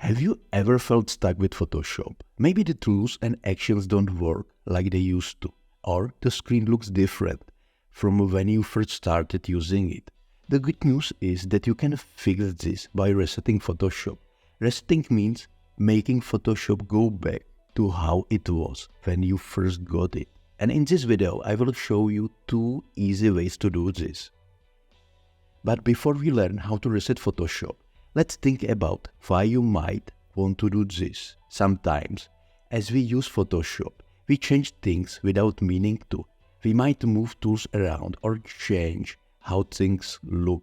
Have you ever felt stuck with Photoshop? Maybe the tools and actions don't work like they used to, or the screen looks different from when you first started using it. The good news is that you can fix this by resetting Photoshop. Resetting means making Photoshop go back to how it was when you first got it. And in this video, I will show you 2 easy ways to do this. But before we learn how to reset Photoshop, let's think about why you might want to do this. Sometimes, as we use Photoshop, we change things without meaning to. We might move tools around or change how things look.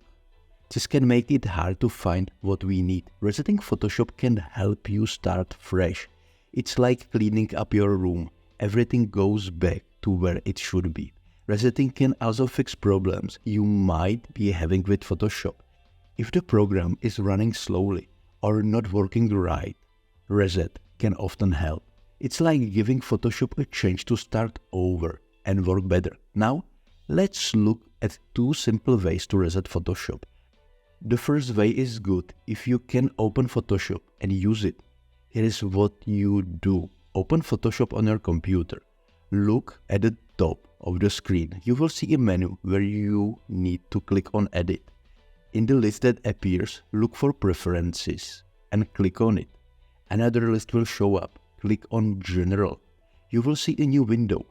This can make it hard to find what we need. Resetting Photoshop can help you start fresh. It's like cleaning up your room. Everything goes back to where it should be. Resetting can also fix problems you might be having with Photoshop. If the program is running slowly or not working right, reset can often help. It's like giving Photoshop a chance to start over and work better. Now, let's look at 2 simple ways to reset Photoshop. The first way is good if you can open Photoshop and use it. Here is what you do. Open Photoshop on your computer. Look at the top of the screen. You will see a menu where you need to click on Edit. In the list that appears, look for Preferences and click on it. Another list will show up. Click on General. You will see a new window.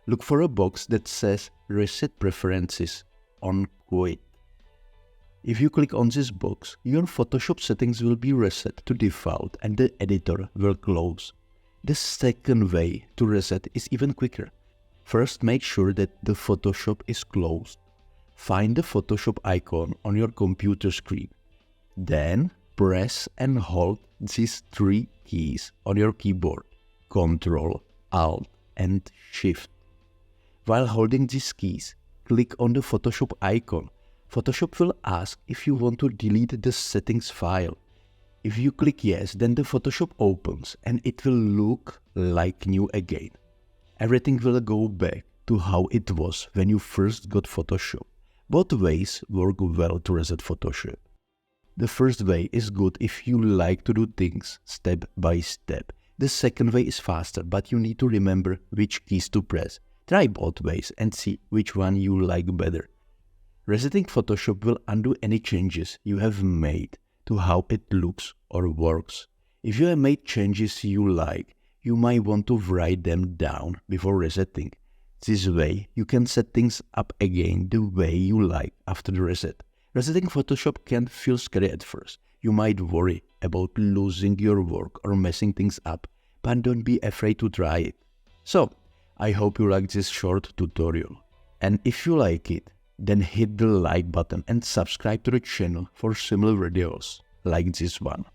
Look for a box that says Reset Preferences on Quit. If you click on this box, your Photoshop settings will be reset to default and the editor will close. The second way to reset is even quicker. First, make sure that the Photoshop is closed. Find the Photoshop icon on your computer screen. Then press and hold these 3 keys on your keyboard: Ctrl, Alt, and Shift. While holding these keys, click on the Photoshop icon. Photoshop will ask if you want to delete the settings file. If you click yes, then the Photoshop opens and it will look like new again. Everything will go back to how it was when you first got Photoshop. Both ways work well to reset Photoshop. The first way is good if you like to do things step by step. The second way is faster, but you need to remember which keys to press. Try both ways and see which one you like better. Resetting Photoshop will undo any changes you have made to how it looks or works. If you have made changes you like, you might want to write them down before resetting. This way, you can set things up again the way you like after the reset. Resetting Photoshop can feel scary at first. You might worry about losing your work or messing things up, but don't be afraid to try it. So, I hope you like this short tutorial. And if you like it, then hit the like button and subscribe to the channel for similar videos like this one.